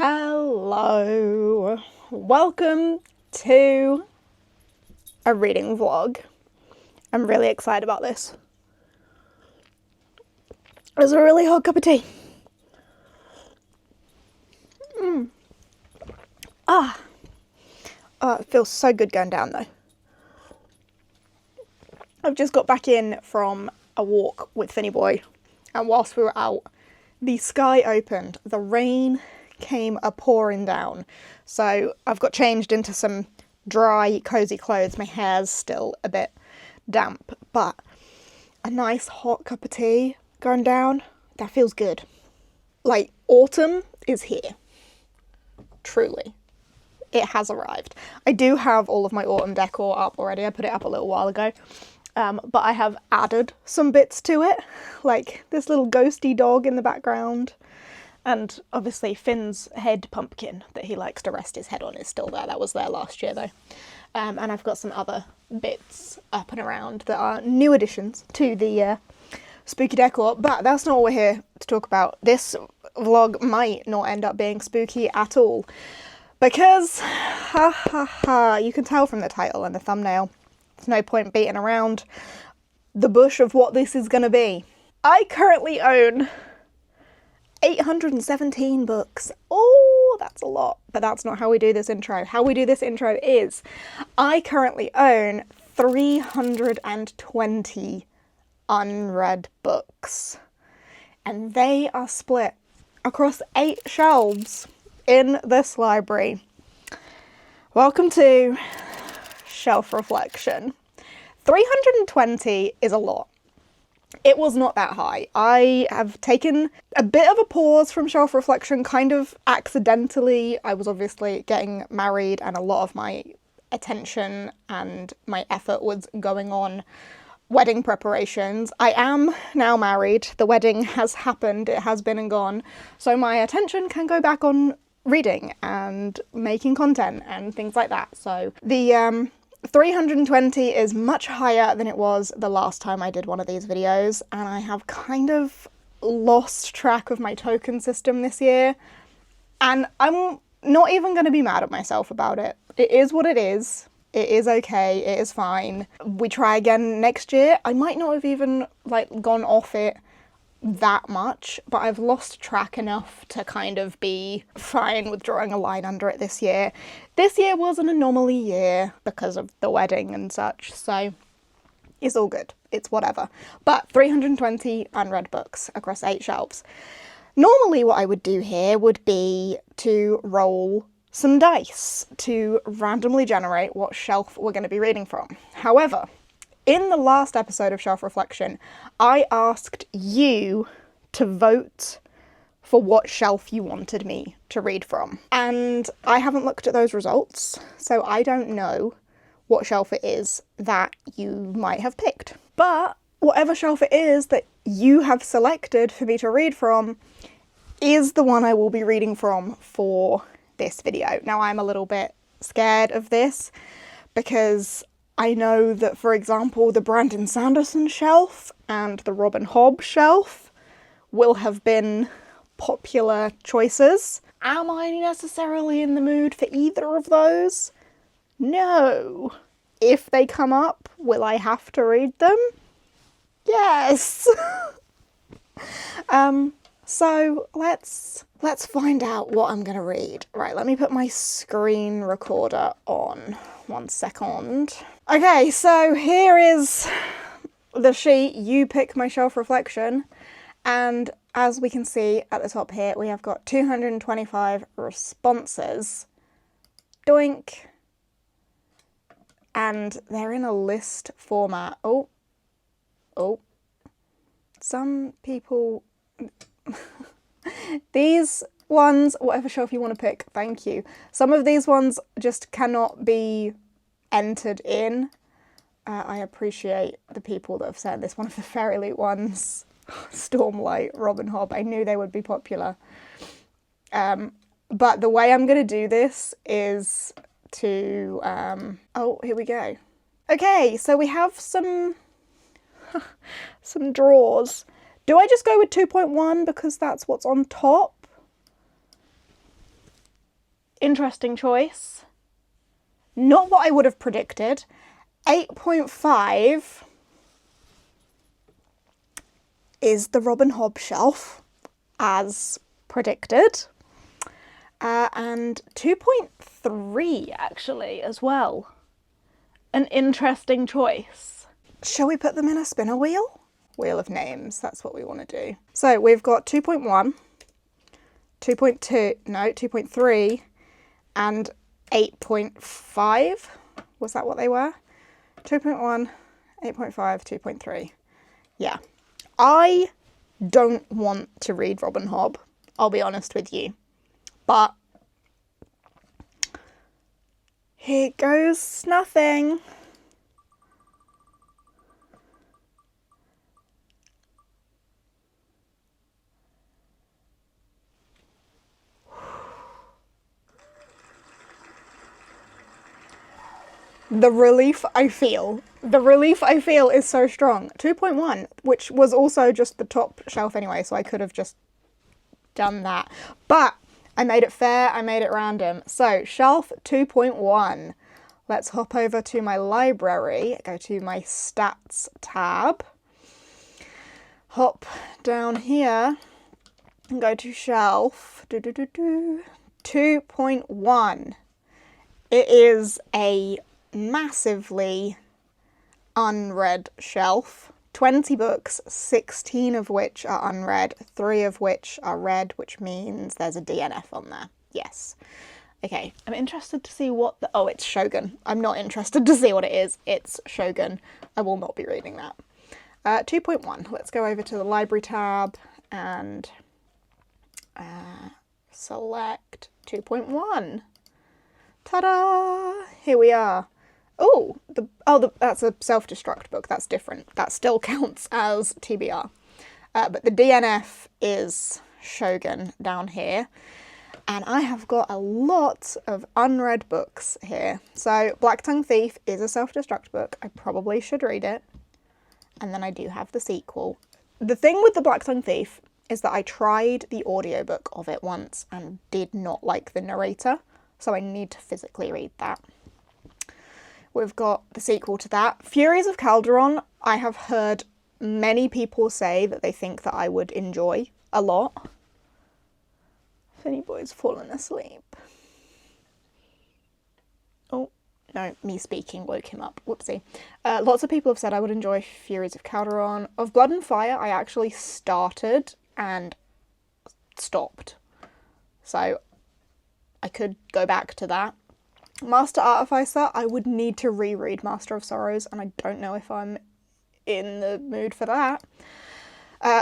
Hello, welcome to a reading vlog. I'm really excited about this. It's a really hot cup of tea. It feels so good going down though. I've just got back in from a walk with Finny Boy, and whilst we were out, the sky opened, the rain came a-pouring down. So I've got changed into some dry, cozy clothes. My hair's still a bit damp, but a nice hot cup of tea going down, that feels good. Like, autumn is here. Truly. It has arrived. I do have all of my autumn decor up already. I put it up a little while ago. But I have added some bits to it, like this little ghosty dog in the background. And obviously Finn's head pumpkin that he likes to rest his head on is still there. That was there last year though. And I've got some other bits up and around that are new additions to the spooky decor. But that's not what we're here to talk about. This vlog might not end up being spooky at all. Because, you can tell from the title and the thumbnail, there's no point beating around the bush of what this is going to be. I currently own 817 books. Oh, that's a lot. But that's not how we do this intro. How we do this intro is I currently own 320 unread books. And they are split across 8 shelves in this library. Welcome to shelf reflection. 320 is a lot. It was not that high. I have taken a bit of a pause from shelf reflection, kind of accidentally. I was obviously getting married and a lot of my attention and my effort was going on wedding preparations. I am now married. The wedding has happened. It has been and gone. So my attention can go back on reading and making content and things like that. So the 320 is much higher than it was the last time I did one of these videos, and I have kind of lost track of my token system this year, and I'm not even going to be mad at myself about it. It is what it is. It is okay. It is fine. We try again next year. I might not have even gone off it that much, but I've lost track enough to kind of be fine with drawing a line under it this year. This year was an anomaly year because of the wedding and such, so it's all good. It's whatever. But 320 unread books across 8 shelves. Normally what I would do here would be to roll some dice to randomly generate what shelf we're going to be reading from. However, in the last episode of Shelf Reflection, I asked you to vote for what shelf you wanted me to read from. And I haven't looked at those results, so I don't know what shelf it is that you might have picked. But whatever shelf it is that you have selected for me to read from is the one I will be reading from for this video. Now, I'm a little bit scared of this because I know that, for example, the Brandon Sanderson shelf and the Robin Hobb shelf will have been popular choices. Am I necessarily in the mood for either of those? No. If they come up, will I have to read them? Yes. So let's find out what I'm gonna read. Right, let me put my screen recorder on. 1 second. Okay, so here is the sheet. You pick my shelf reflection, and as we can see at the top here, we have got 225 responses. Doink. And they're in a list format. Oh. Some people... These ones, whatever shelf you want to pick, thank you. Some of these ones just cannot be entered in. I appreciate the people that have sent this. One of the Fairy Loot ones, Stormlight, Robin Hobb, I knew they would be popular. But the way I'm going to do this is to... oh, here we go. Okay, so we have some drawers. Do I just go with 2.1 because that's what's on top? interesting choice. Not what I would have predicted. 8.5 is the Robin Hobb shelf, as predicted. And 2.3 actually as well. An interesting choice. Shall we put them in a spinner wheel? Wheel of names, that's what we want to do. So we've got 2.1, 2.2, no, 2.3, and 8.5. Was that what they were? 2.1, 8.5, 2.3. Yeah. I don't want to read Robin Hobb, I'll be honest with you. But here goes nothing. The relief I feel is so strong. 2.1, which was also just the top shelf anyway, so I could have just done that. But I made it fair, I made it random. So, shelf 2.1. Let's hop over to my library, go to my stats tab, hop down here, and go to shelf 2.1. It is a massively unread shelf. 20 books, 16 of which are unread, 3 of which are read, which means there's a DNF on there. Yes. Okay, I'm interested to see what the... Oh, it's Shogun. I'm not interested to see what it is. It's Shogun. I will not be reading that. 2.1. Let's go over to the library tab and select 2.1. Ta-da! Here we are. Oh, that's a self-destruct book. That's different. That still counts as TBR. But the DNF is Shogun down here. And I have got a lot of unread books here. So Black Tongue Thief is a self-destruct book. I probably should read it. And then I do have the sequel. The thing with the Black Tongue Thief is that I tried the audiobook of it once and did not like the narrator. So I need to physically read that. We've got the sequel to that. Furies of Calderon, I have heard many people say that they think that I would enjoy a lot. Finny Boy's fallen asleep. Oh, no, me speaking woke him up. Whoopsie. Lots of people have said I would enjoy Furies of Calderon. Of Blood and Fire, I actually started and stopped. So I could go back to that. Master Artificer, I would need to reread Master of Sorrows, and I don't know if I'm in the mood for that.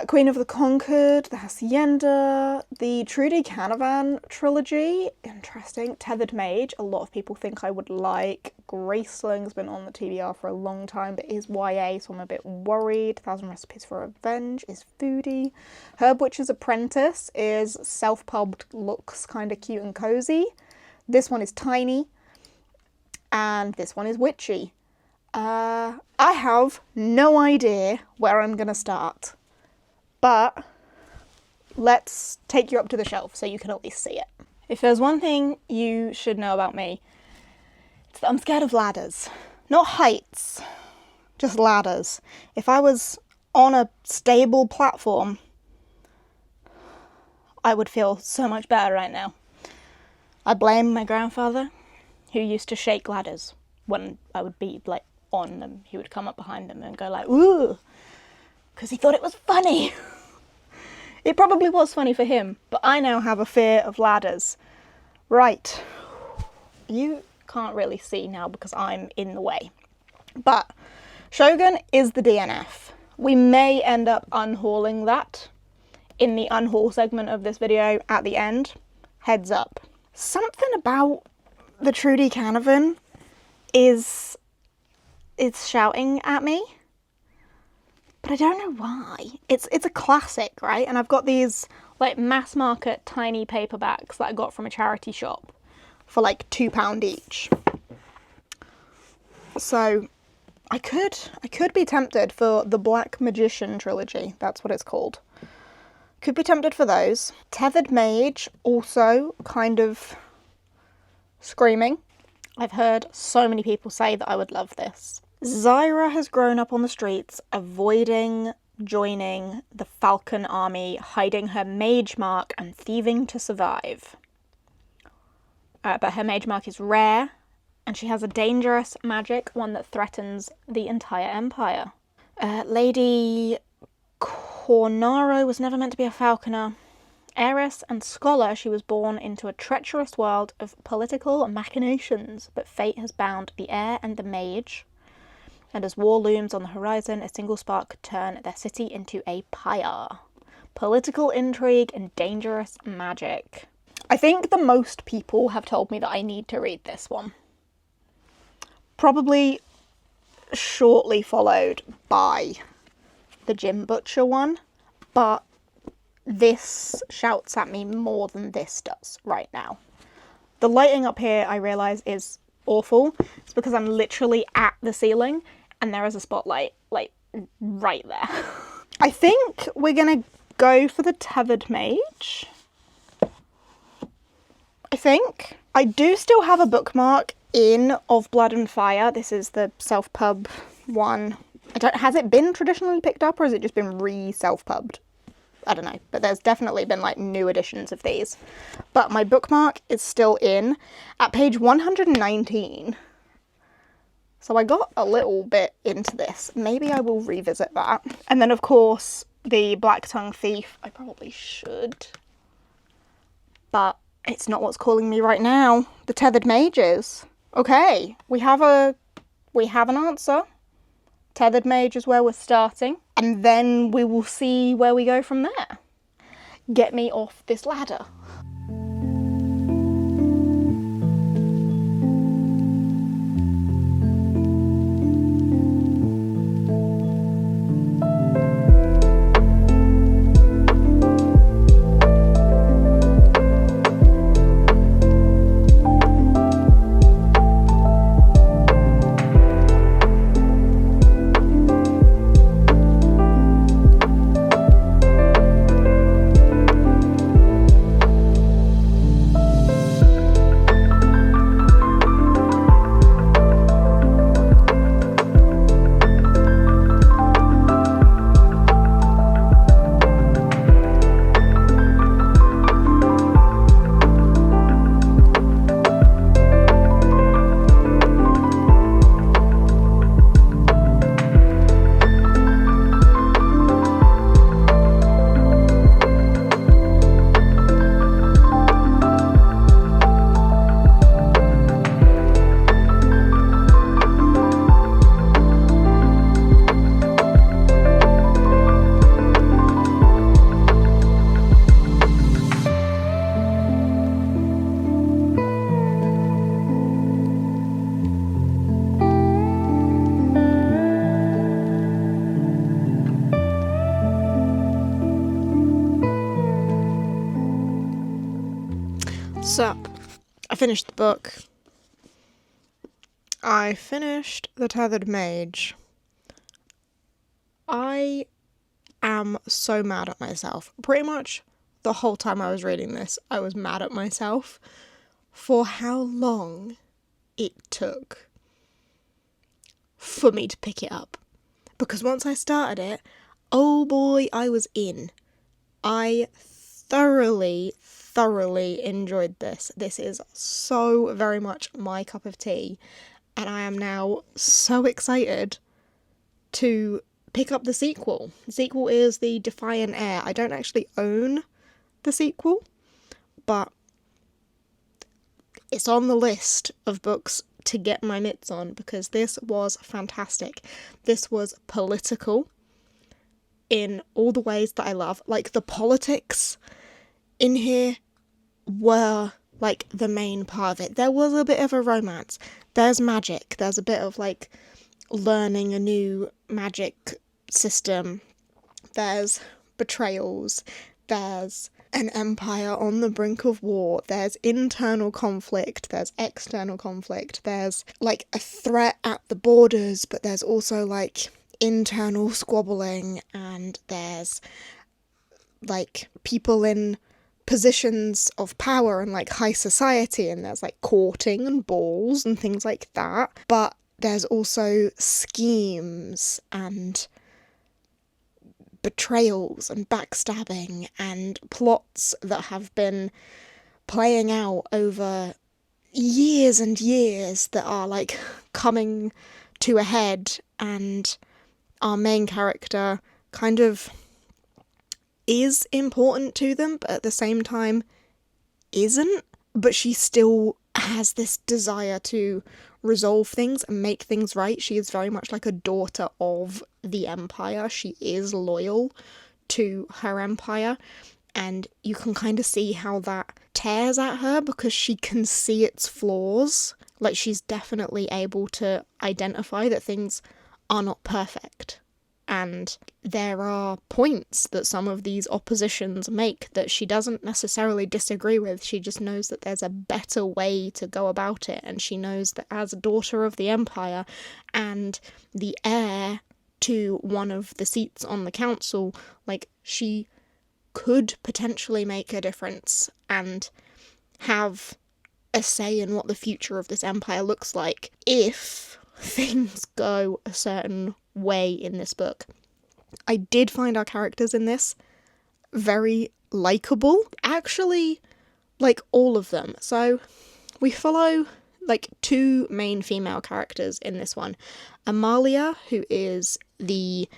Queen of the Conquered, the Hacienda, the Trudy Canavan trilogy, interesting. Tethered Mage, a lot of people think I would like. Graceling's been on the TBR for a long time, but is YA, so I'm a bit worried. 1,000 Recipes for Revenge is foodie. Herb Witch's Apprentice is self-pubbed, looks kind of cute and cozy. This one is tiny. And this one is witchy. I have no idea where I'm going to start. But let's take you up to the shelf so you can at least see it. If there's one thing you should know about me, it's that I'm scared of ladders. Not heights, just ladders. If I was on a stable platform, I would feel so much better right now. I blame my grandfather, who used to shake ladders when I would be, like, on them. He would come up behind them and go like, ooh, because he thought it was funny. It probably was funny for him, but I now have a fear of ladders. Right. You can't really see now because I'm in the way. But Shogun is the DNF. We may end up unhauling that in the unhaul segment of this video at the end. Heads up. Something about the Trudy Canavan is shouting at me, but I don't know why. It's a classic, right? And I've got these like mass market tiny paperbacks that I got from a charity shop for like £2 each. So I could be tempted for the Black Magician trilogy. That's what it's called. Could be tempted for those. Tethered Mage, also kind of Screaming. I've heard so many people say that I would love this. Zyra has grown up on the streets, avoiding joining the Falcon army, hiding her mage mark and thieving to survive. But her mage mark is rare, and she has a dangerous magic, one that threatens the entire empire. Lady Cornaro was never meant to be a falconer. Heiress and scholar, she was born into a treacherous world of political machinations, but fate has bound the heir and the mage. And as war looms on the horizon, a single spark could turn their city into a pyre. Political intrigue and dangerous magic. I think the most people have told me that I need to read this one. Probably shortly followed by the Jim Butcher one, but this shouts at me more than this does right now. The lighting up here, I realise, is awful. It's because I'm literally at the ceiling and there is a spotlight, like, right there. I think we're gonna go for the Tethered Mage. I think. I do still have a bookmark in Of Blood and Fire. This is the self-pub one. Has it been traditionally picked up, or has it just been re-self-pubbed? I don't know, but there's definitely been like new editions of these. But my bookmark is still in at page 119. So I got a little bit into this. Maybe I will revisit that. And then of course the Black Tongue Thief. I probably should, but it's not what's calling me right now. The Tethered Mages. Okay, we have an answer. Tethered Mage is where we're starting, and then we will see where we go from there. Get me off this ladder. Sup. I finished the book. I finished The Tethered Mage. I am so mad at myself. Pretty much the whole time I was reading this, I was mad at myself for how long it took for me to pick it up. Because once I started it, oh boy, I was in. I thoroughly enjoyed this. This is so very much my cup of tea, and I am now so excited to pick up the sequel. The sequel is The Defiant Heir. I don't actually own the sequel, but it's on the list of books to get my mitts on because this was fantastic. This was political in all the ways that I love. Like, the politics in here were like the main part of it. There was a bit of a romance. There's magic. There's a bit of like learning a new magic system. There's betrayals. There's an empire on the brink of war. There's internal conflict. There's external conflict. There's like a threat at the borders, but there's also like internal squabbling, and there's like people in positions of power and like high society, and there's like courting and balls and things like that, but there's also schemes and betrayals and backstabbing and plots that have been playing out over years and years that are like coming to a head, and our main character kind of is important to them, but at the same time isn't. But she still has this desire to resolve things and make things right. She is very much like a daughter of the Empire. She is loyal to her empire, and you can kind of see how that tears at her because she can see its flaws. Like, she's definitely able to identify that things are not perfect. And there are points that some of these oppositions make that she doesn't necessarily disagree with. She just knows that there's a better way to go about it. And she knows that as a daughter of the Empire and the heir to one of the seats on the council, like, she could potentially make a difference and have a say in what the future of this empire looks like if things go a certain way in this book. I did find our characters in this very likeable. Actually, like, all of them. So we follow like two main female characters in this one. Amalia, who is the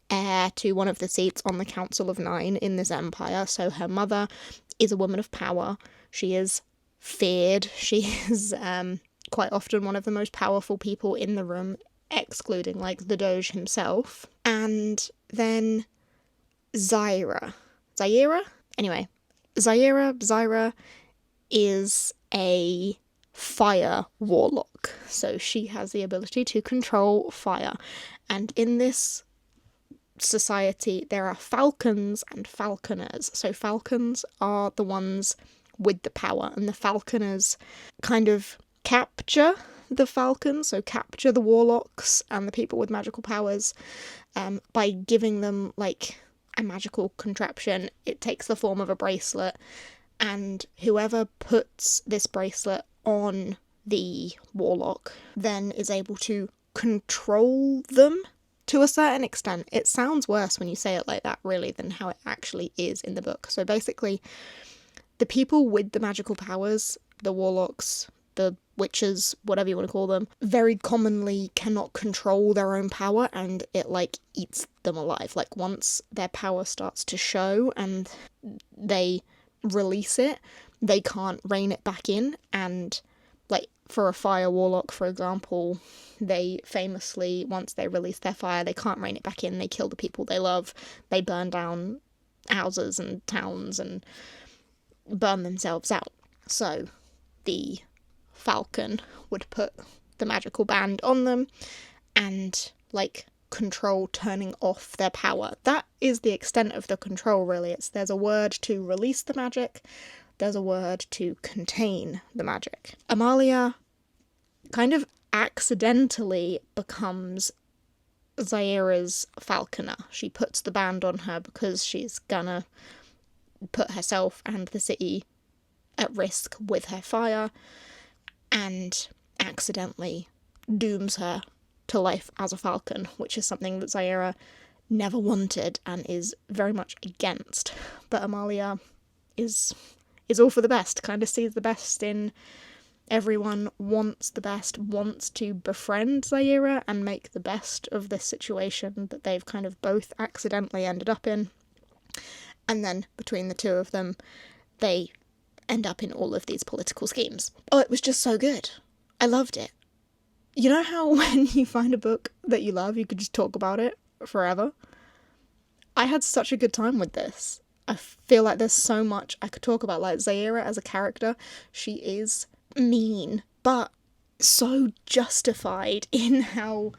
heir to one of the seats on the Council of Nine in this empire. So her mother is a woman of power. She is feared. She is quite often one of the most powerful people in the room, excluding like the Doge himself. And then Zyra. Anyway, Zyra is a fire warlock. So she has the ability to control fire. And in this society, there are falcons and falconers. So falcons are the ones with the power, and the falconers kind of capture the falcons, so capture the warlocks and the people with magical powers, by giving them like a magical contraption. It takes the form of a bracelet, and whoever puts this bracelet on the warlock then is able to control them to a certain extent. It sounds worse when you say it like that, really, than how it actually is in the book. So basically, the people with the magical powers, the warlocks, the witches, whatever you want to call them, very commonly cannot control their own power, and it like eats them alive. Like, once their power starts to show and they release it, they can't rein it back in. And like, for a fire warlock, for example, they famously, once they release their fire, they can't rein it back in. They kill the people they love. They burn down houses and towns and burn themselves out. So the falcon would put the magical band on them and like control turning off their power. That is the extent of the control, really. There's a word to release the magic, there's a word to contain the magic. Amalia kind of accidentally becomes Zaira's falconer. She puts the band on her because she's gonna put herself and the city at risk with her fire, and accidentally dooms her to life as a falcon, which is something that Zaira never wanted and is very much against. But Amalia is all for the best, kind of sees the best in everyone, wants the best, wants to befriend Zaira and make the best of this situation that they've kind of both accidentally ended up in. And then between the two of them, they end up in all of these political schemes. Oh, it was just so good. I loved it. You know how when you find a book that you love, you could just talk about it forever? I had such a good time with this. I feel like there's so much I could talk about. Like, Zaira as a character, she is mean, but so justified in how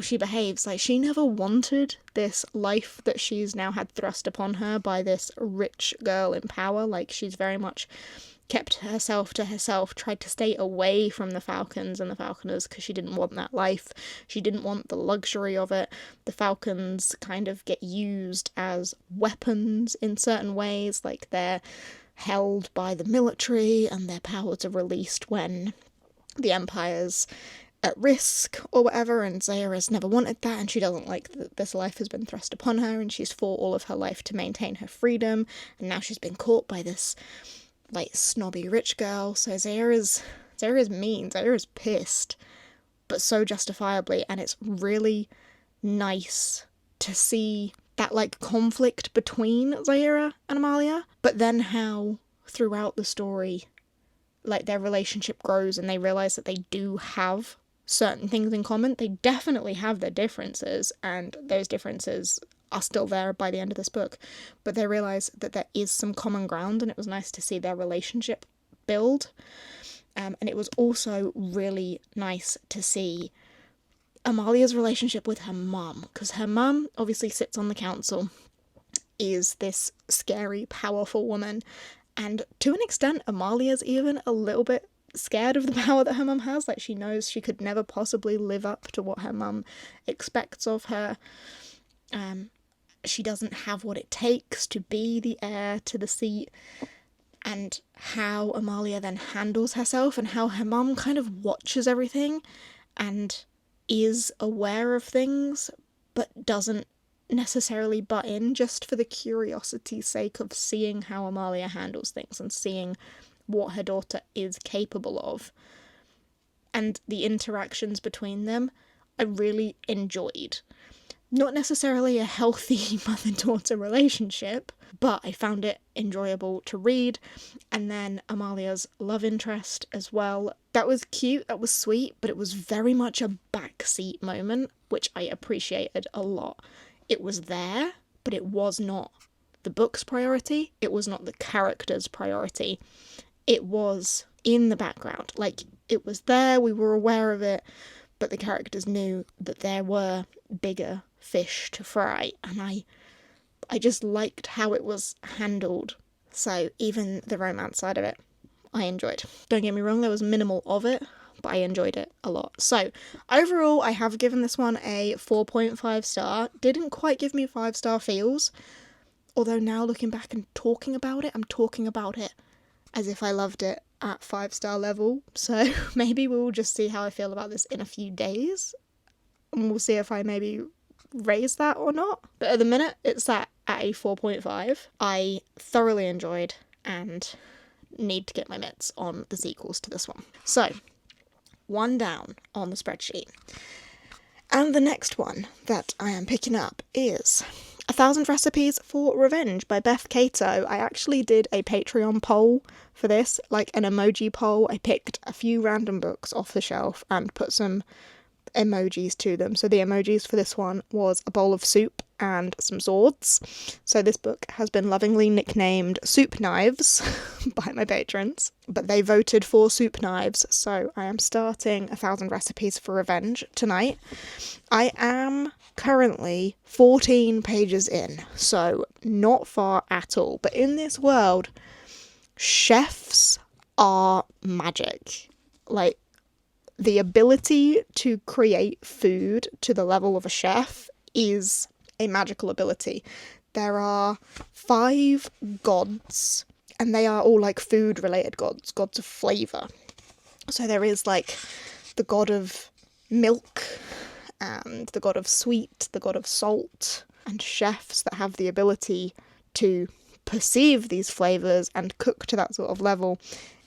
she behaves. Like, she never wanted this life that she's now had thrust upon her by this rich girl in power. Like, she's very much kept herself to herself, tried to stay away from the falcons and the falconers because she didn't want that life. She didn't want the luxury of it. The falcons kind of get used as weapons in certain ways. Like, they're held by the military and their powers are released when the Empire's at risk or whatever, and Jadeyraereads never wanted that, and she doesn't like that this life has been thrust upon her, and she's fought all of her life to maintain her freedom, and now she's been caught by this, like, snobby rich girl. So Jadeyraereads mean, Jadeyraereads pissed, but so justifiably, and it's really nice to see that, like, conflict between Jadeyraereads and Amalia, but then how throughout the story, like, their relationship grows and they realise that they do have certain things in common. They definitely have their differences, and those differences are still there by the end of this book, but they realise that there is some common ground, and it was nice to see their relationship build. And it was also really nice to see Amalia's relationship with her mum, because her mum obviously sits on the council, is this scary, powerful woman, and to an extent Amalia's even a little bit scared of the power that her mum has. Like, she knows she could never possibly live up to what her mum expects of her. She doesn't have what it takes to be the heir to the seat, and how Amalia then handles herself, and how her mum kind of watches everything and is aware of things but doesn't necessarily butt in, just for the curiosity's sake of seeing how Amalia handles things and seeing what her daughter is capable of. And the interactions between them I really enjoyed. Not necessarily a healthy mother-daughter relationship, but I found it enjoyable to read. And then Amalia's love interest as well. That was cute, that was sweet, but it was very much a backseat moment, which I appreciated a lot. It was there, but it was not the book's priority. It was not the character's priority. It was in the background. Like, it was there, we were aware of it, but the characters knew that there were bigger fish to fry, and I just liked how it was handled. So even the romance side of it, I enjoyed. Don't get me wrong, there was minimal of it, but I enjoyed it a lot. So overall, I have given this one a 4.5 star. Didn't quite give me 5-star feels, although now looking back and talking about it, I'm talking about it as if I loved it at 5-star level. So maybe we'll just see how I feel about this in a few days, and we'll see if I maybe raise that or not. But at the minute, it's at a 4.5. I thoroughly enjoyed and need to get my mitts on the sequels to this one. So, one down on the spreadsheet. And the next one that I am picking up is 1,000 Recipes for Revenge by Beth Cato. I actually did a Patreon poll for this, like an emoji poll. I picked a few random books off the shelf and put some emojis to them. So the emojis for this one was a bowl of soup and some swords. So this book has been lovingly nicknamed Soup Knives by my patrons, but they voted for Soup Knives, so I am starting 1,000 Recipes for Revenge tonight. I am currently 14 pages in, so not far at all, but in this world, chefs are magic. Like, the ability to create food to the level of a chef is a magical ability. There are 5 gods, and they are all like food related gods of flavour. So there is like the god of milk, and the god of sweet, the god of salt, and chefs that have the ability to perceive these flavours and cook to that sort of level.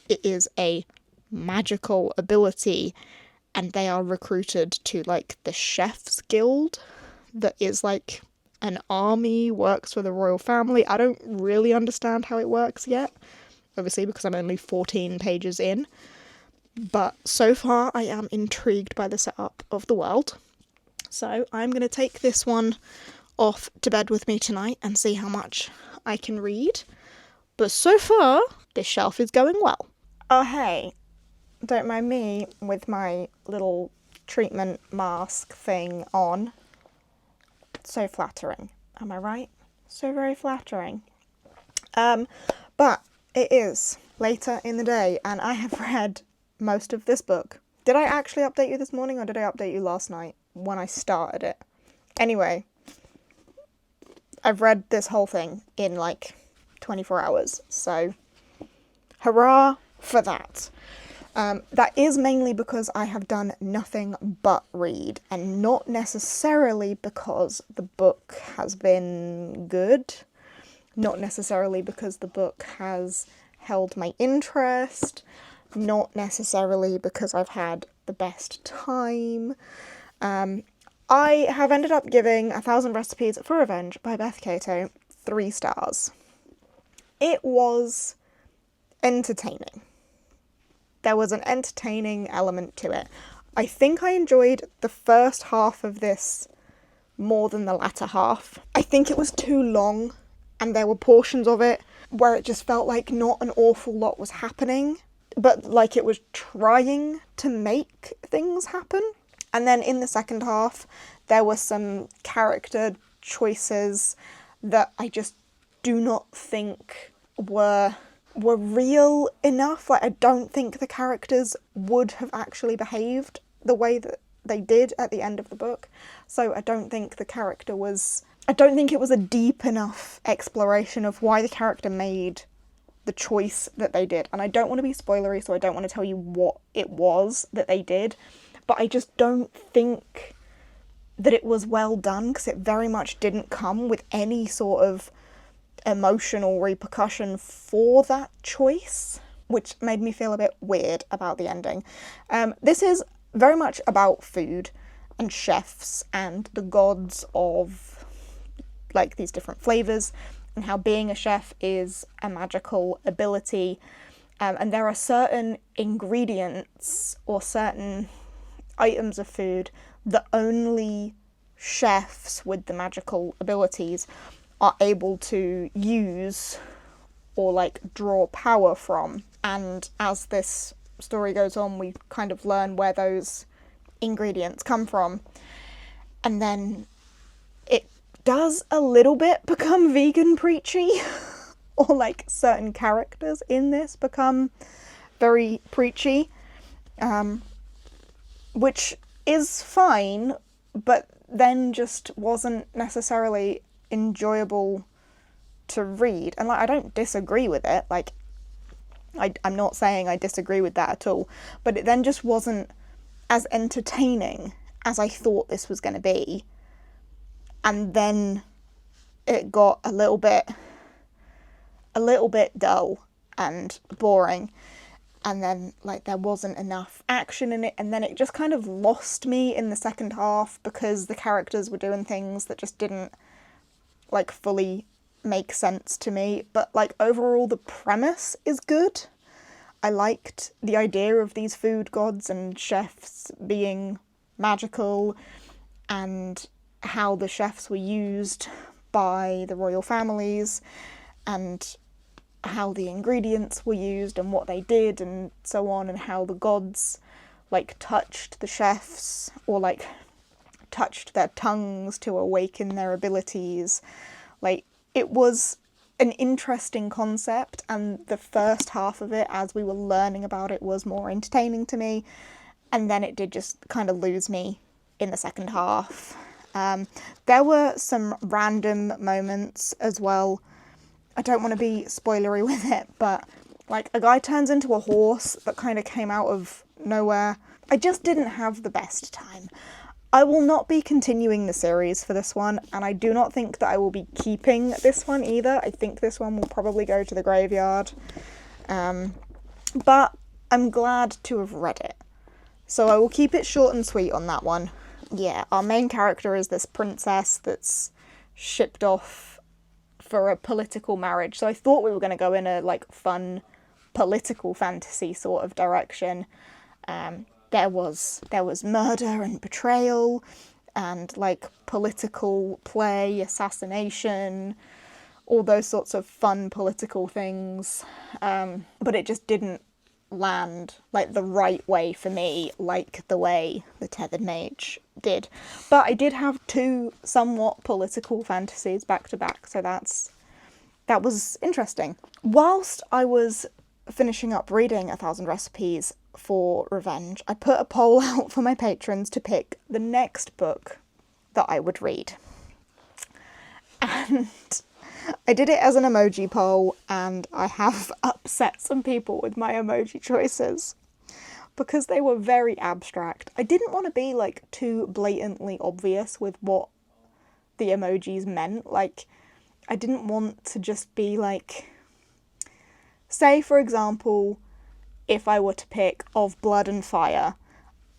It is a magical ability, and they are recruited to like the chef's guild that is like an army, works for the royal family. I don't really understand how it works yet, obviously, because I'm only 14 pages in, but so far I am intrigued by the setup of the world. So I'm going to take this one off to bed with me tonight and see how much I can read. But so far, this shelf is going well. Oh hey, don't mind me with my little treatment mask thing on. So flattering, am I right? So very flattering. But it is later in the day and I have read most of this book. Did I actually update you this morning, or did I update you last night when I started it? Anyway, I've read this whole thing in like 24 hours, so Hurrah for that. That is mainly because I have done nothing but read, and not necessarily because the book has been good, not necessarily because the book has held my interest, not necessarily because I've had the best time. I have ended up giving 1,000 Recipes for Revenge by Beth Cato 3 stars. It was entertaining. There was an entertaining element to it. I think I enjoyed the first half of this more than the latter half. I think it was too long, and there were portions of it where it just felt like not an awful lot was happening, but like it was trying to make things happen. And then in the second half, there were some character choices that I just do not think were real enough. Like, I don't think the characters would have actually behaved the way that they did at the end of the book. So I don't think it was a deep enough exploration of why the character made the choice that they did. And I don't want to be spoilery, so I don't want to tell you what it was that they did, but I just don't think that it was well done, because it very much didn't come with any sort of emotional repercussion for that choice, which made me feel a bit weird about the ending. This is very much about food and chefs and the gods of like these different flavors, and how being a chef is a magical ability, and there are certain ingredients or certain items of food that only chefs with the magical abilities are able to use or like draw power from. And as this story goes on, we kind of learn where those ingredients come from, and then it does a little bit become vegan preachy or like certain characters in this become very preachy, which is fine, but then just wasn't necessarily enjoyable to read. And like, I don't disagree with it, like I'm not saying I disagree with that at all, but it then just wasn't as entertaining as I thought this was going to be. And then it got a little bit dull and boring, and then like there wasn't enough action in it, and then it just kind of lost me in the second half because the characters were doing things that just didn't like fully make sense to me. But like overall the premise is good. I liked the idea of these food gods and chefs being magical, and how the chefs were used by the royal families, and how the ingredients were used and what they did and so on, and how the gods like touched the chefs or like touched their tongues to awaken their abilities. Like, it was an interesting concept, and the first half of it, as we were learning about it, was more entertaining to me, and then it did just kind of lose me in the second half. There were some random moments as well. I don't want to be spoilery with it, but like a guy turns into a horse that kind of came out of nowhere. I just didn't have the best time. I will not be continuing the series for this one, and I do not think that I will be keeping this one either. I think this one will probably go to the graveyard. But I'm glad to have read it. So I will keep it short and sweet on that one. Yeah, our main character is this princess that's shipped off for a political marriage. So I thought we were going to go in a like fun political fantasy sort of direction. There was murder and betrayal and like political play, assassination, all those sorts of fun political things. But it just didn't land like the right way for me, like the way the Tethered Mage did. But I did have 2 somewhat political fantasies back to back, so that was interesting. Whilst I was finishing up reading 1,000 Recipes for Revenge, I put a poll out for my patrons to pick the next book that I would read. And I did it as an emoji poll, and I have upset some people with my emoji choices because they were very abstract. I didn't want to be like too blatantly obvious with what the emojis meant. Like, I didn't want to just be like, say for example, if I were to pick of blood and fire,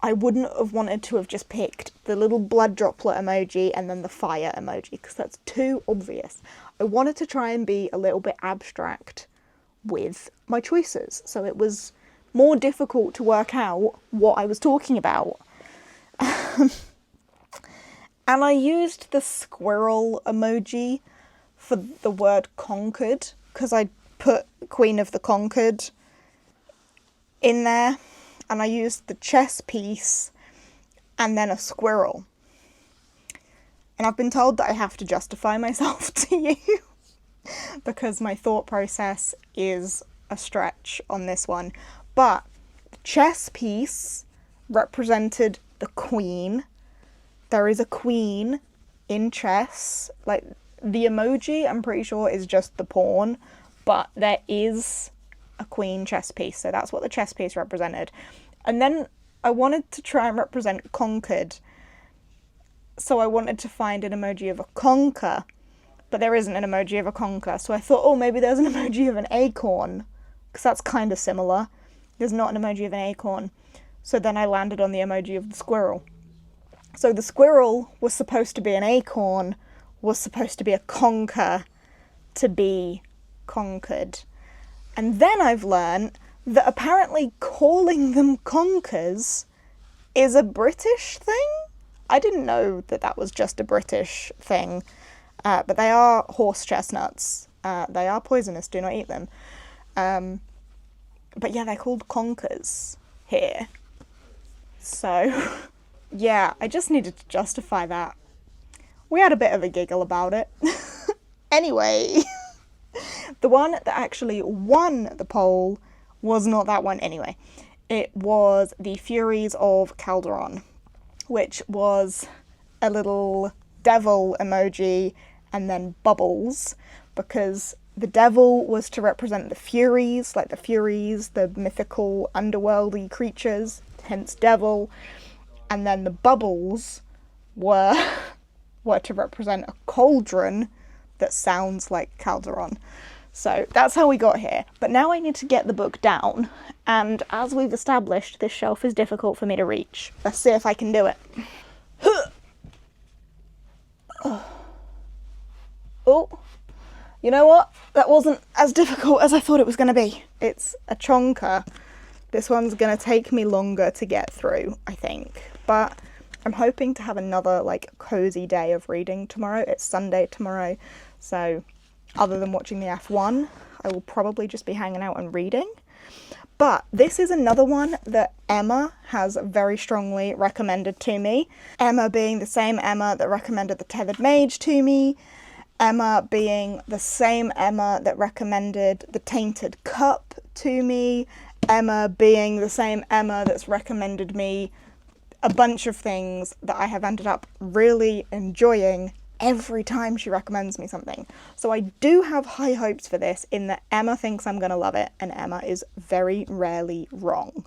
I wouldn't have wanted to have just picked the little blood droplet emoji and then the fire emoji, because that's too obvious. I wanted to try and be a little bit abstract with my choices, so it was more difficult to work out what I was talking about. And I used the squirrel emoji for the word conquered, because I put Queen of the Conquered in there, and I used the chess piece and then a squirrel. And I've been told that I have to justify myself to you because my thought process is a stretch on this one. But the chess piece represented the queen. There is a queen in chess. Like, the emoji, I'm pretty sure, is just the pawn, but there is a queen chess piece, so that's what the chess piece represented. And then I wanted to try and represent conquered, so I wanted to find an emoji of a conker, but there isn't an emoji of a conker, so I thought, oh, maybe there's an emoji of an acorn, because that's kind of similar. There's not an emoji of an acorn. So then I landed on the emoji of the squirrel. So the squirrel was supposed to be an acorn, was supposed to be a conker, to be conquered. And then I've learned that apparently calling them conkers is a British thing. I didn't know that that was just a British thing, but they are horse chestnuts. They are poisonous, do not eat them. But yeah, they're called conkers here. So, yeah, I just needed to justify that. We had a bit of a giggle about it. Anyway, the one that actually won the poll was not that one anyway. It was the Furies of Calderon, which was a little devil emoji and then bubbles, because the devil was to represent the Furies, like the Furies, the mythical underworldy creatures, hence devil, and then the bubbles were to represent a cauldron that sounds like Calderon. So that's how we got here. But now I need to get the book down, and as we've established, this shelf is difficult for me to reach. Let's see if I can do it. Oh, you know what? That wasn't as difficult as I thought it was going to be. It's a chonker. This one's going to take me longer to get through, I think. But I'm hoping to have another, like, cozy day of reading tomorrow. It's Sunday tomorrow, so other than watching the F1, I will probably just be hanging out and reading. But this is another one that Emma has very strongly recommended to me. Emma being the same Emma that recommended the Tethered Mage to me. Emma being the same Emma that recommended the Tainted Cup to me. Emma being the same Emma that's recommended me a bunch of things that I have ended up really enjoying every time she recommends me something. So I do have high hopes for this, in that Emma thinks I'm going to love it, and Emma is very rarely wrong.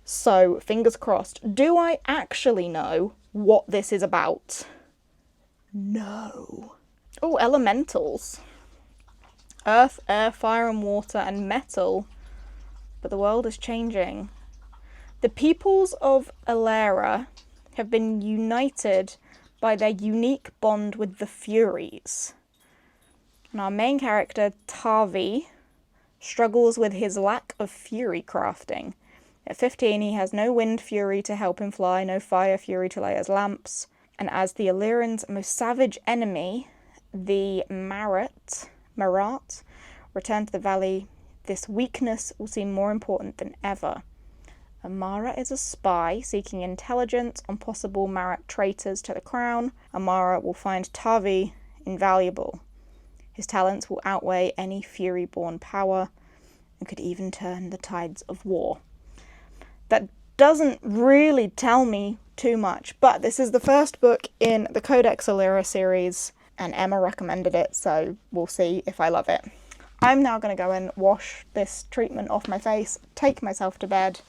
So fingers crossed. Do I actually know what this is about? No. Oh, elementals. Earth, air, fire and water and metal. But the world is changing. The peoples of Alara have been united by their unique bond with the Furies. And our main character, Tavi, struggles with his lack of fury crafting. At 15, he has no wind fury to help him fly, no fire fury to light his lamps, and as the Illyrians' most savage enemy, the Marat, return to the valley, this weakness will seem more important than ever. Amara is a spy seeking intelligence on possible Marat traitors to the crown. Amara will find Tavi invaluable. His talents will outweigh any fury-born power and could even turn the tides of war. That doesn't really tell me too much, but this is the first book in the Codex Alera series, and Emma recommended it, so we'll see if I love it. I'm now going to go and wash this treatment off my face, take myself to bed,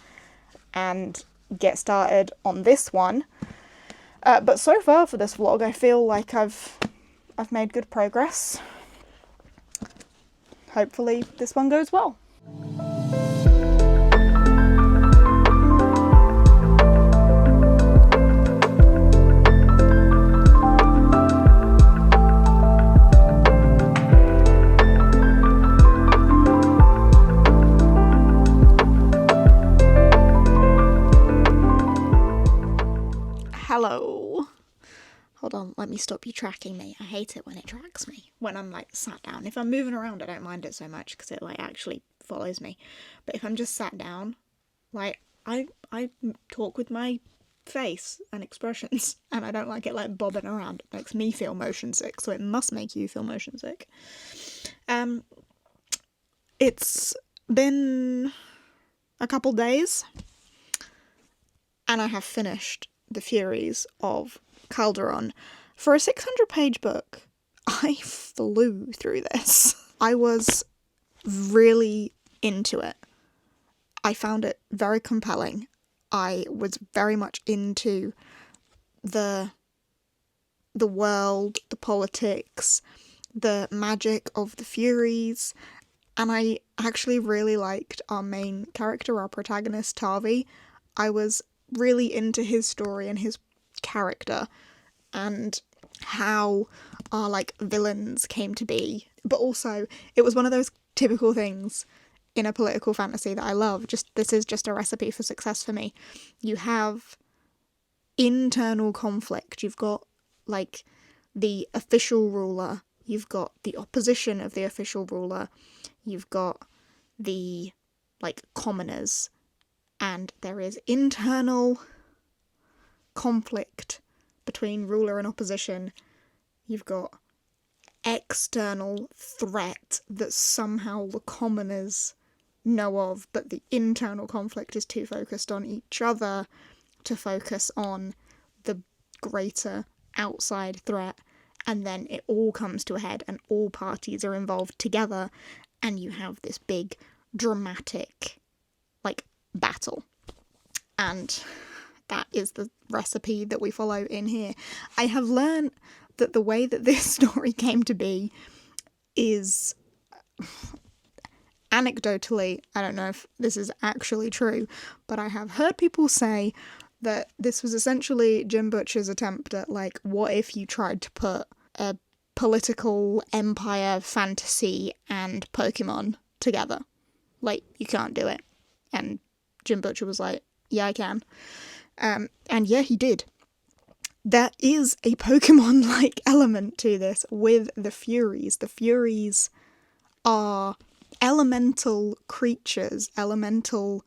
and get started on this one. But so far for this vlog, I feel like I've made good progress. Hopefully this one goes well. Hello. Hold on, let me stop you tracking me. I hate it when it tracks me, when I'm like sat down. If I'm moving around, I don't mind it so much because it like actually follows me. But if I'm just sat down, like I talk with my face and expressions, and I don't like it like bobbing around. It makes me feel motion sick, so it must make you feel motion sick. It's been a couple days, and I have finished the Furies of Calderon. For a 600-page book, I flew through this. I was really into it. I found it very compelling. I was very much into the world, the politics, the magic of the Furies, and I actually really liked our main character, our protagonist, Tavi. I was really into his story and his character and how our like villains came to be, but also it was one of those typical things in a political fantasy that I love. This is just a recipe for success for me. You have internal conflict. You've got like the official ruler, you've got the opposition of the official ruler, you've got the like commoners, and there is internal conflict between ruler and opposition. You've got external threat that somehow the commoners know of, but the internal conflict is too focused on each other to focus on the greater outside threat. And then it all comes to a head and all parties are involved together, and you have this big dramatic like battle. And that is the recipe that we follow in here. I have learned that the way that this story came to be is, anecdotally, I don't know if this is actually true, but I have heard people say that this was essentially Jim Butcher's attempt at like, what if you tried to put a political empire fantasy and Pokemon together? Like, you can't do it. And Jim Butcher was like, yeah, I can. And yeah, he did. There is a Pokemon-like element to this with the Furies. The Furies are elemental creatures, elemental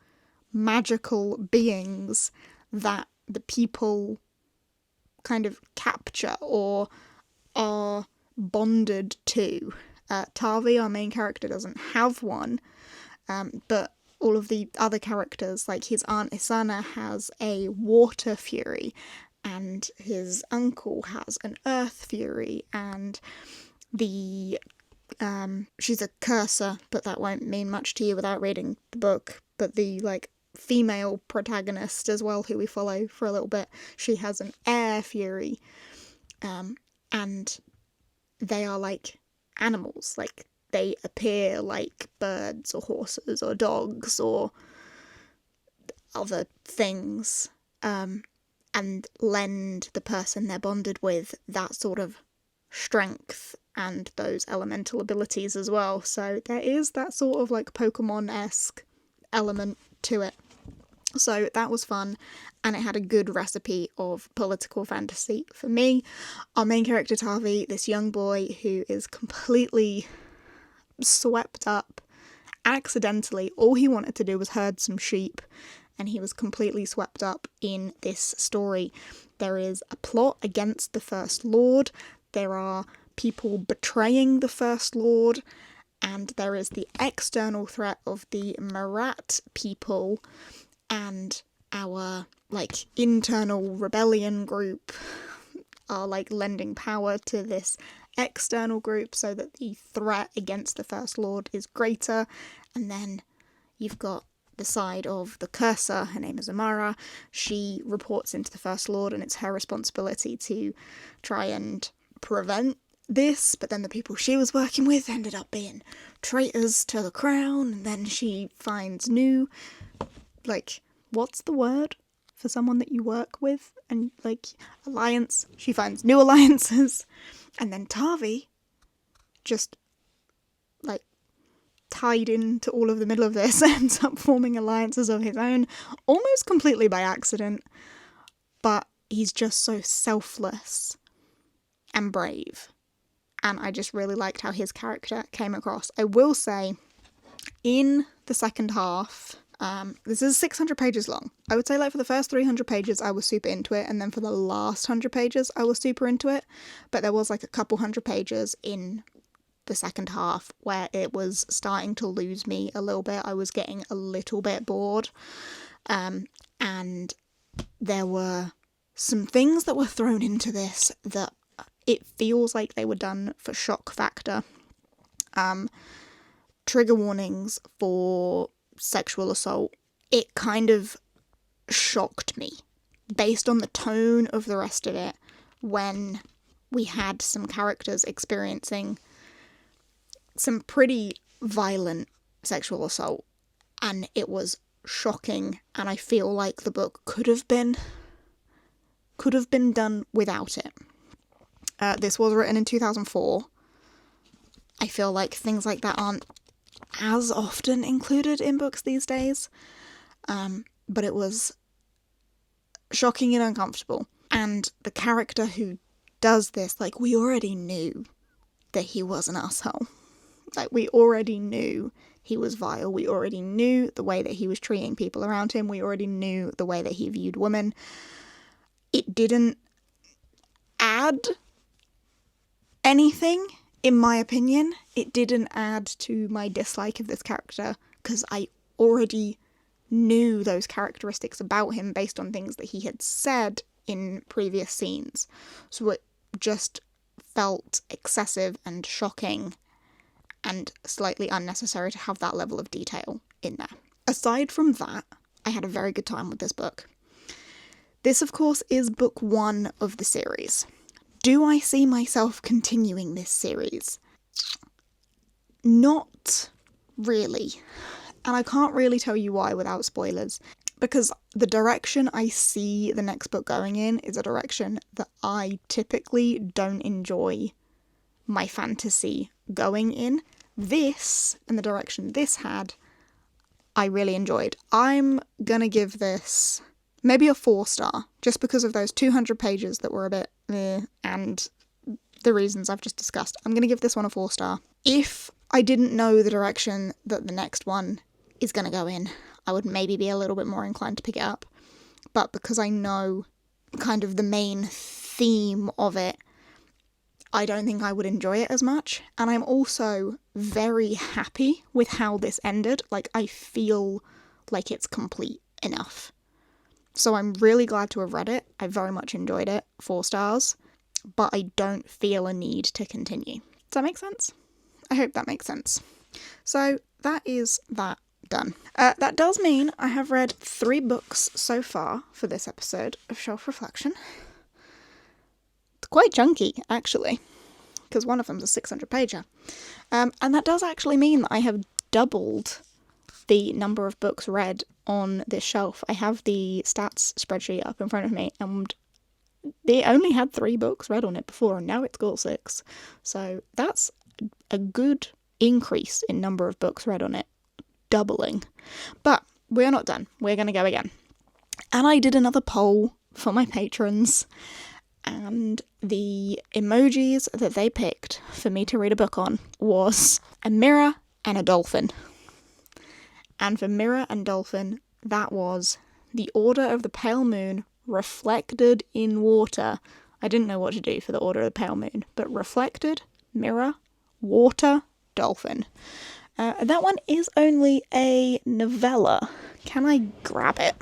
magical beings that the people kind of capture or are bonded to. Tavi, our main character, doesn't have one, but all of the other characters, like his aunt Isana has a water fury, and his uncle has an earth fury, and the she's a cursor, but that won't mean much to you without reading the book, but the like female protagonist as well, who we follow for a little bit, she has an air fury, and they are like animals, like they appear like birds or horses or dogs or other things, and lend the person they're bonded with that sort of strength and those elemental abilities as well. So there is that sort of like Pokemon-esque element to it. So that was fun, and it had a good recipe of political fantasy for me. Our main character, Tavi, this young boy who is completely swept up accidentally. All he wanted to do was herd some sheep, and he was completely swept up in this story. There is a plot against the First Lord, there are people betraying the First Lord, and there is the external threat of the Marat people, and our like internal rebellion group are like lending power to this external group so that the threat against the First Lord is greater. And then you've got the side of the cursor. Her name is Amara. She reports into the First Lord, and it's her responsibility to try and prevent this. But then the people she was working with ended up being traitors to the crown, and then she finds new, like, what's the word for someone that you work with? And, like, alliance. She finds new alliances. And then Tavi, just, like, tied into all of the middle of this, ends up forming alliances of his own, almost completely by accident. But he's just so selfless and brave. And I just really liked how his character came across. I will say, in the second half, this is 600 pages long. I would say, like, for the first 300 pages, I was super into it, and then for the last 100 pages, I was super into it. But there was, like, a couple hundred pages in the second half where it was starting to lose me a little bit. I was getting a little bit bored. And there were some things that were thrown into this that it feels like they were done for shock factor. Trigger warnings for sexual assault. It kind of shocked me based on the tone of the rest of it when we had some characters experiencing some pretty violent sexual assault, and it was shocking, and I feel like the book could have been done without it. This was written in 2004. I feel like things like that aren't as often included in books these days, but it was shocking and uncomfortable. And the character who does this, like, we already knew that he was an asshole. Like, we already knew he was vile. We already knew the way that he was treating people around him. We already knew the way that he viewed women. It didn't add anything, in my opinion. It didn't add to my dislike of this character, because I already knew those characteristics about him based on things that he had said in previous scenes. So it just felt excessive and shocking and slightly unnecessary to have that level of detail in there. Aside from that, I had a very good time with this book. This, of course, is book 1 of the series. Do I see myself continuing this series? Not really. And I can't really tell you why without spoilers, because the direction I see the next book going in is a direction that I typically don't enjoy my fantasy going in. This, and the direction this had, I really enjoyed. I'm gonna give this maybe a 4-star, just because of those 200 pages that were a bit and the reasons I've just discussed. I'm gonna give this one a 4-star. If I didn't know the direction that the next one is gonna go in, I would maybe be a little bit more inclined to pick it up. But because I know kind of the main theme of it, I don't think I would enjoy it as much. And I'm also very happy with how this ended. Like, I feel like it's complete enough. So I'm really glad to have read it. I very much enjoyed it. 4 stars. But I don't feel a need to continue. Does that make sense? I hope that makes sense. So that is that done. That does mean I have read 3 books so far for this episode of Shelf Reflection. It's quite chunky, actually, because one of them's a 600-pager. And that does actually mean that I have doubled the number of books read on this shelf. I have the stats spreadsheet up in front of me, and they only had 3 books read on it before, and now it's got 6. So that's a good increase in number of books read on it. Doubling. But we're not done. We're going to go again. And I did another poll for my patrons, and the emojis that they picked for me to read a book on was a mirror and a dolphin. And for mirror and dolphin, that was the Order of the Pale Moon reflected in water. I didn't know what to do for the Order of the Pale Moon, but reflected, mirror, water, dolphin. That one is only a novella. Can I grab it?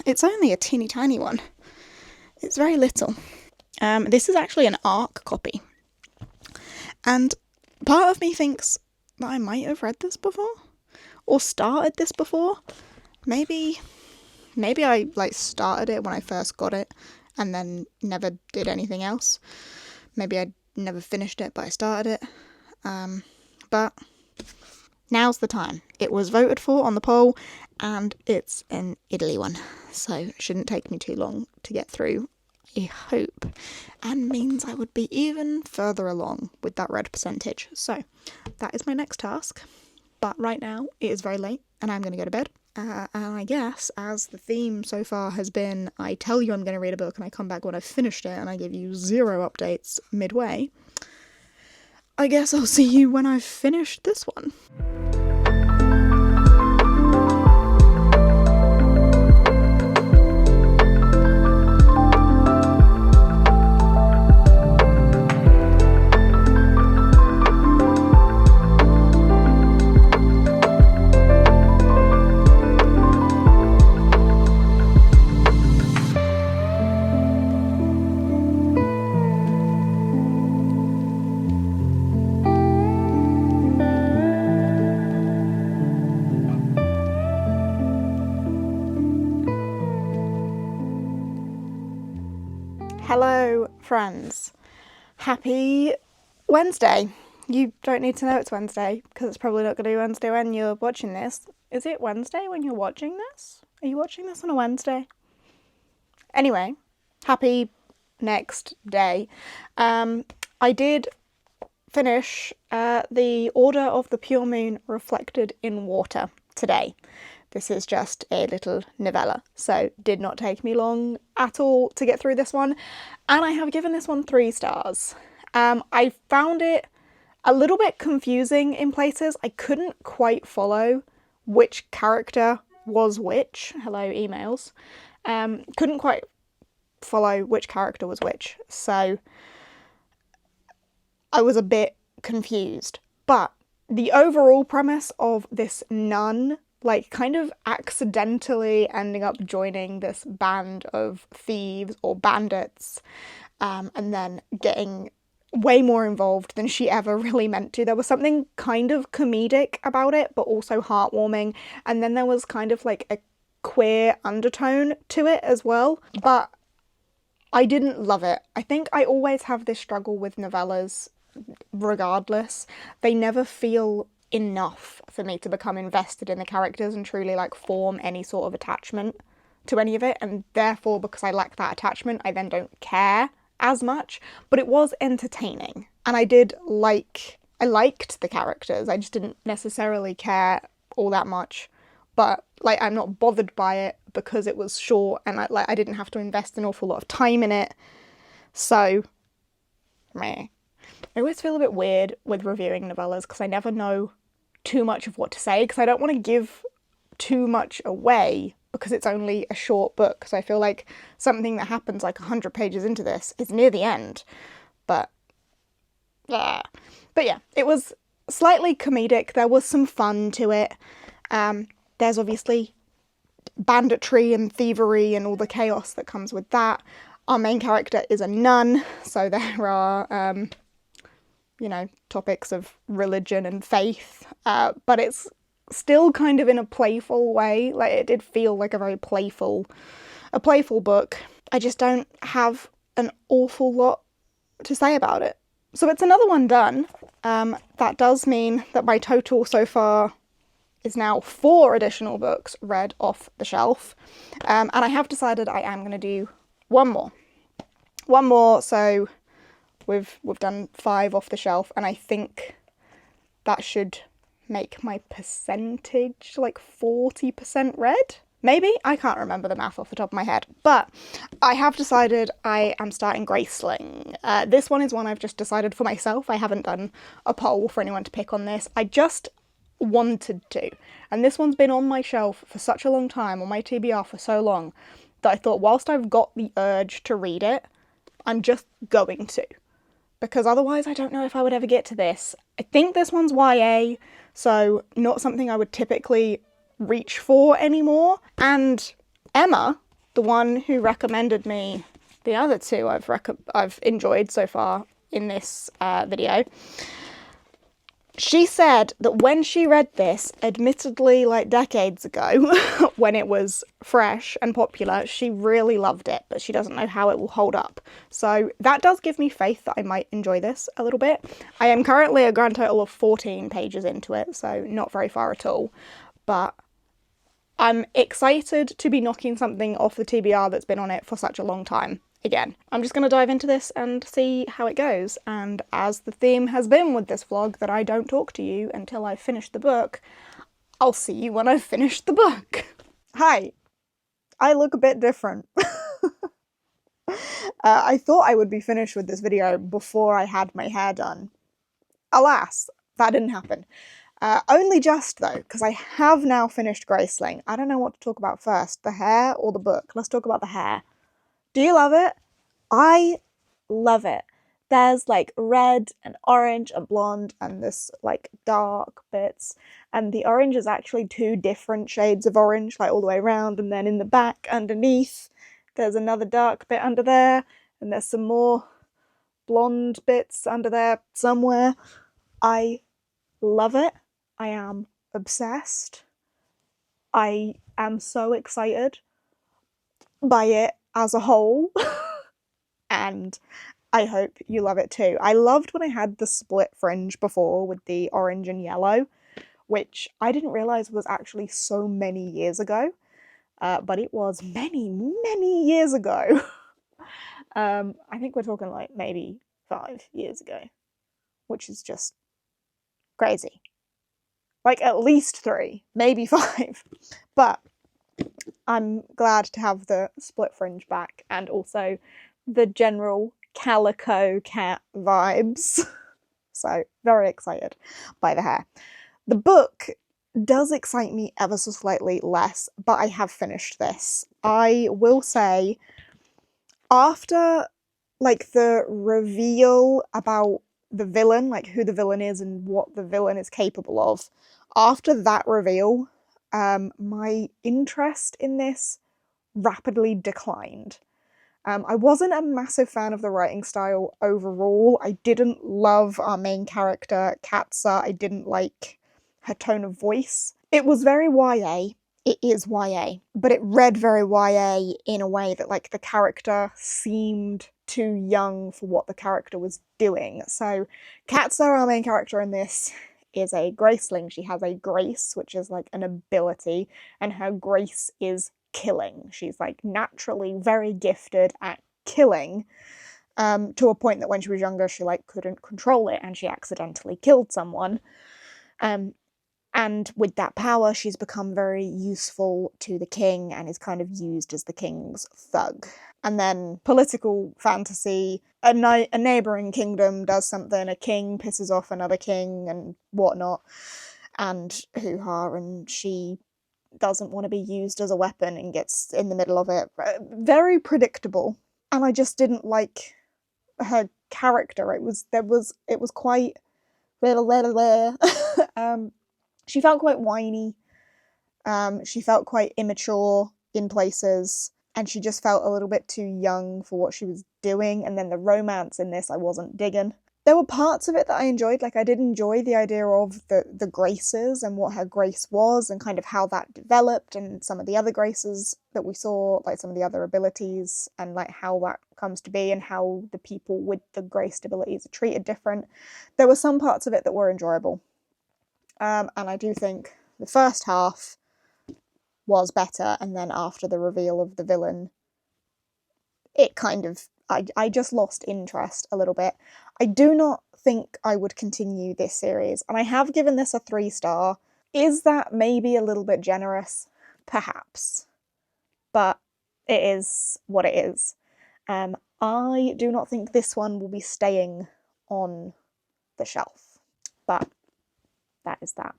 It's only a teeny tiny one. It's very little. This is actually an ARC copy. And part of me thinks that I might have read this before or started this before. Maybe I like started it when I first got it and then never did anything else. Maybe I never finished it, but I started it. But now's the time. It was voted for on the poll and it's an Italy one. So it shouldn't take me too long to get through, I hope, and means I would be even further along with that red percentage. So that is my next task. But right now it is very late and I'm going to go to bed. And I guess as the theme so far has been I tell you I'm going to read a book and I come back when I've finished it and I give you 0 updates midway, I guess I'll see you when I've finished this one. Hello, friends. Happy Wednesday. You don't need to know it's Wednesday, because it's probably not going to be Wednesday when you're watching this. Is it Wednesday when you're watching this? Are you watching this on a Wednesday? Anyway, happy next day. I did finish The Order of the Pure Moon Reflected in Water today. This is just a little novella, so did not take me long at all to get through this one, and I have given this one 3 stars. I found it a little bit confusing in places. I couldn't quite follow which character was which. Hello, emails. Couldn't quite follow which character was which, so I was a bit confused. But the overall premise of this nun, like, kind of accidentally ending up joining this band of thieves or bandits, and then getting way more involved than she ever really meant to. There was something kind of comedic about it, but also heartwarming, and then there was kind of like a queer undertone to it as well, but I didn't love it. I think I always have this struggle with novellas regardless. They never feel enough for me to become invested in the characters and truly like form any sort of attachment to any of it, and therefore because I lack that attachment I then don't care as much. But it was entertaining and I liked the characters. I just didn't necessarily care all that much, but like I'm not bothered by it because it was short and I didn't have to invest an awful lot of time in it. So meh. I always feel a bit weird with reviewing novellas because I never know too much of what to say, because I don't want to give too much away because it's only a short book, because I feel like something that happens like 100 pages into this is near the end. But yeah, it was slightly comedic. There was some fun to it. There's obviously banditry and thievery and all the chaos that comes with that. Our main character is a nun, so there are topics of religion and faith, but it's still kind of in a playful way. Like, it did feel like a very playful book. I just don't have an awful lot to say about it. So it's another one done. That does mean that my total so far is now 4 additional books read off the shelf. And I have decided I am going to do one more. So we've done 5 off the shelf, and I think that should make my percentage like 40% read. Maybe? I can't remember the math off the top of my head. But I have decided I am starting Graceling. This one is one I've just decided for myself. I haven't done a poll for anyone to pick on this. I just wanted to. And this one's been on my shelf for such a long time, on my TBR for so long, that I thought whilst I've got the urge to read it, I'm just going to. Because otherwise I don't know if I would ever get to this. I think this one's YA, so not something I would typically reach for anymore. And Emma, the one who recommended me the other two I've enjoyed so far in this video. She said that when she read this, admittedly like decades ago, when it was fresh and popular, she really loved it, but she doesn't know how it will hold up. So that does give me faith that I might enjoy this a little bit. I am currently a grand total of 14 pages into it, so not very far at all. But I'm excited to be knocking something off the TBR that's been on it for such a long time. Again, I'm just going to dive into this and see how it goes, and as the theme has been with this vlog that I don't talk to you until I've finished the book, I'll see you when I've finished the book. Hi, I look a bit different. I thought I would be finished with this video before I had my hair done. Alas, that didn't happen. Only just though, because I have now finished Graceling. I don't know what to talk about first, the hair or the book. Let's talk about the hair. Do you love it? I love it. There's like red and orange and blonde and this like dark bits. And the orange is actually two different shades of orange, like all the way around. And then in the back underneath, there's another dark bit under there. And there's some more blonde bits under there somewhere. I love it. I am obsessed. I am so excited by it as a whole. And I hope you love it too. I loved when I had the split fringe before with the orange and yellow, which I didn't realise was actually so many years ago, but it was many, many years ago. I think we're talking like maybe 5 years ago, which is just crazy. Like at least 3, maybe 5. But I'm glad to have the split fringe back and also the general calico cat vibes. So very excited by the hair. The book does excite me ever so slightly less, but I have finished this. I will say, after like the reveal about the villain, like who the villain is and what the villain is capable of, after that reveal, my interest in this rapidly declined. I wasn't a massive fan of the writing style overall. I didn't love our main character, Katsa. I didn't like her tone of voice. It was very YA. It is YA, but it read very YA in a way that like the character seemed too young for what the character was doing. So Katsa, our main character in this, is a Graceling. She has a grace, which is like an ability, and her grace is killing. She's like naturally very gifted at killing, to a point that when she was younger she like couldn't control it and she accidentally killed someone. And with that power she's become very useful to the king and is kind of used as the king's thug. And then political fantasy, a neighbouring kingdom does something, a king pisses off another king and whatnot, and hoo-ha, and she doesn't want to be used as a weapon and gets in the middle of it. Very predictable. And I just didn't like her character. It was quite she felt quite whiny. She felt quite immature in places, and she just felt a little bit too young for what she was doing. And then the romance in this I wasn't digging. There were parts of it that I enjoyed, like I did enjoy the idea of the graces and what her grace was and kind of how that developed, and some of the other graces that we saw, like some of the other abilities and like how that comes to be and how the people with the graced abilities are treated different. There were some parts of it that were enjoyable. And I do think the first half was better, and then after the reveal of the villain, it kind of, I just lost interest a little bit. I do not think I would continue this series, and I have given this a 3-star. Is that maybe a little bit generous? Perhaps. But it is what it is. I do not think this one will be staying on the shelf. But that is that.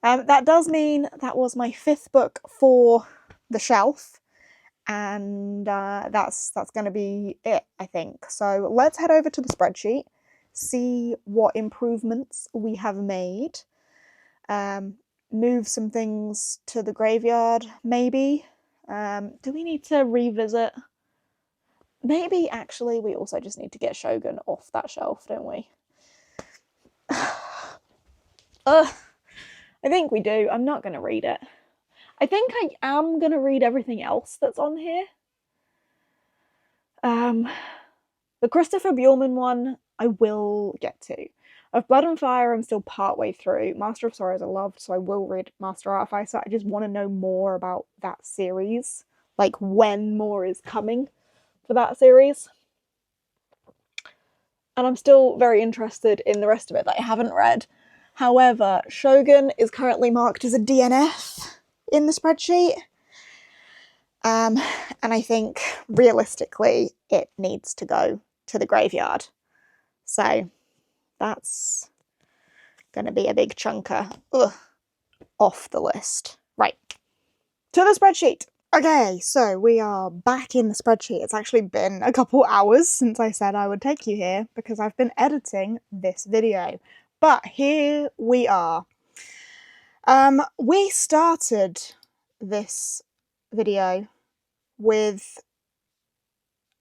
That does mean that was my 5th book for the shelf. And that's going to be it, I think. So let's head over to the spreadsheet, see what improvements we have made, move some things to the graveyard, maybe. Do we need to revisit maybe actually we also just need to get Shogun off that shelf, don't we? I think we do. I'm not going to read it. I think I am going to read everything else that's on here. The Christopher Bjorman one I will get to. Of Blood and Fire, I'm still partway through. Master of Sorrows I loved, so I will read Master Artificer. I just want to know more about that series, like when more is coming for that series. And I'm still very interested in the rest of it that I haven't read. However, Shogun is currently marked as a DNF in the spreadsheet. And I think realistically it needs to go to the graveyard. So that's going to be a big chunker off the list. Right, to the spreadsheet. Okay, so we are back in the spreadsheet. It's actually been a couple hours since I said I would take you here because I've been editing this video. But here we are. We started this video with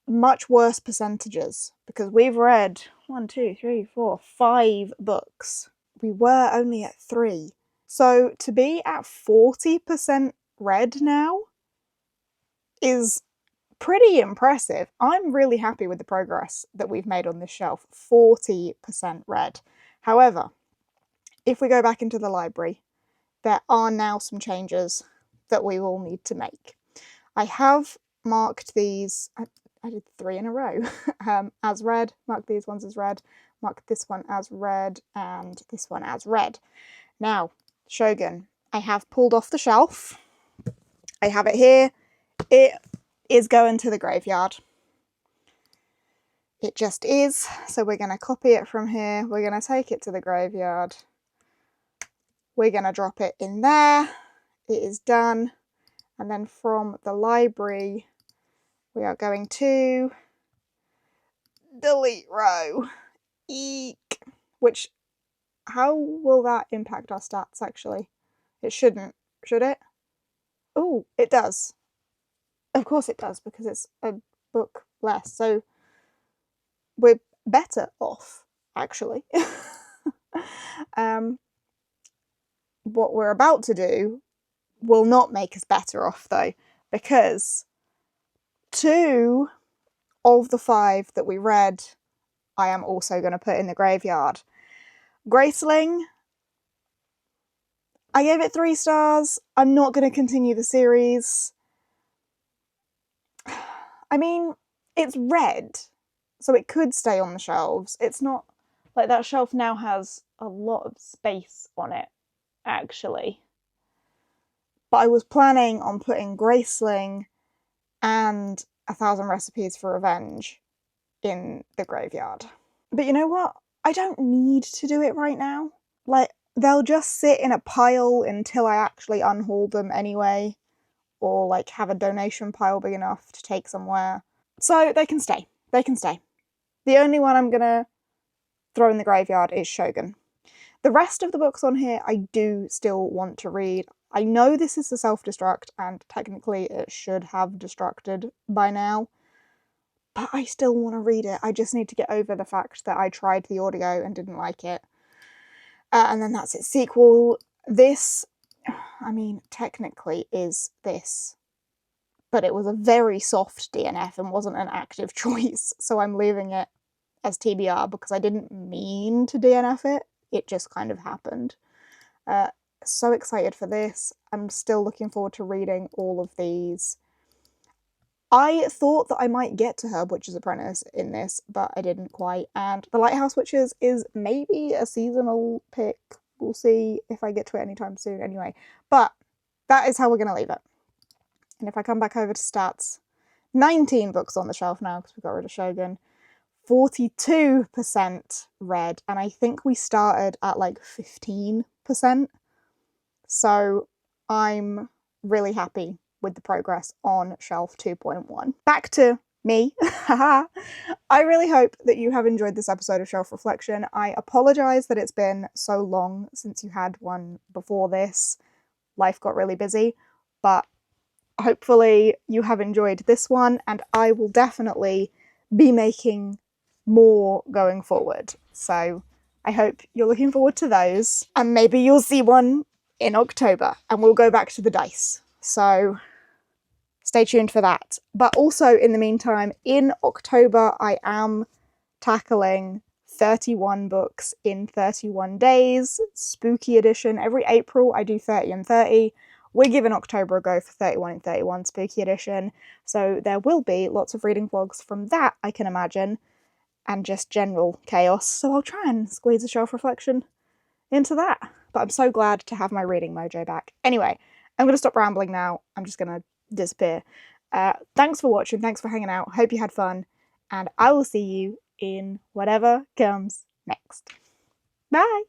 much worse percentages because we've read 5 books. We were only at 3. So to be at 40% read now is pretty impressive. I'm really happy with the progress that we've made on this shelf. 40% read. However, if we go back into the library, there are now some changes that we will need to make. I have marked these, I did 3 in a row, as read, marked these ones as read, marked this one as read, and this one as read. Now, Shogun, I have pulled off the shelf. I have it here. It is going to the graveyard. It just is. So we're going to copy it from here. We're going to take it to the graveyard. We're going to drop it in there. It is done. And then from the library, we are going to delete row. Eek. Which, how will that impact our stats actually? It shouldn't, should it? Oh, it does. Of course it does, because it's a book less. So we're better off, actually. What we're about to do will not make us better off, though, because 2 of the 5 that we read, I am also going to put in the graveyard. Graceling, I gave it 3 stars. I'm not going to continue the series. I mean, it's red, so it could stay on the shelves. It's not like that shelf now has a lot of space on it, actually. But I was planning on putting Graceling and 1,000 Recipes for Revenge in the graveyard. But you know what? I don't need to do it right now. Like, they'll just sit in a pile until I actually unhaul them anyway, or like have a donation pile big enough to take somewhere. So they can stay. They can stay. The only one I'm gonna throw in the graveyard is Shogun. The rest of the books on here I do still want to read. I know this is a self-destruct, and technically it should have destructed by now, but I still want to read it. I just need to get over the fact that I tried the audio and didn't like it. And then that's its sequel. This, I mean, technically is this, but it was a very soft DNF and wasn't an active choice, so I'm leaving it as TBR because I didn't mean to DNF it. It just kind of happened. So excited for this. I'm still looking forward to reading all of these. I thought that I might get to Herb Witch's Apprentice in this, but I didn't quite. And The Lighthouse Witches is maybe a seasonal pick. We'll see if I get to it anytime soon anyway. But that is how we're going to leave it. And if I come back over to stats, 19 books on the shelf now because we got rid of Shogun. 42% read, and I think we started at like 15%. So I'm really happy with the progress on shelf 2.1. Back to me. I really hope that you have enjoyed this episode of Shelf Reflection. I apologise that it's been so long since you had one before this. Life got really busy, but hopefully you have enjoyed this one, and I will definitely be making more going forward. So I hope you're looking forward to those, and maybe you'll see one in October and we'll go back to the dice. So stay tuned for that. But also in the meantime, in October, I am tackling 31 books in 31 days, spooky edition. Every April I do 30 and 30. We're giving October a go for 31 and 31 spooky edition. So there will be lots of reading vlogs from that, I can imagine, and just general chaos. So I'll try and squeeze a shelf reflection into that. But I'm so glad to have my reading mojo back. Anyway, I'm going to stop rambling now. I'm just going to disappear. Thanks for watching. Thanks for hanging out. Hope you had fun. And I will see you in whatever comes next. Bye!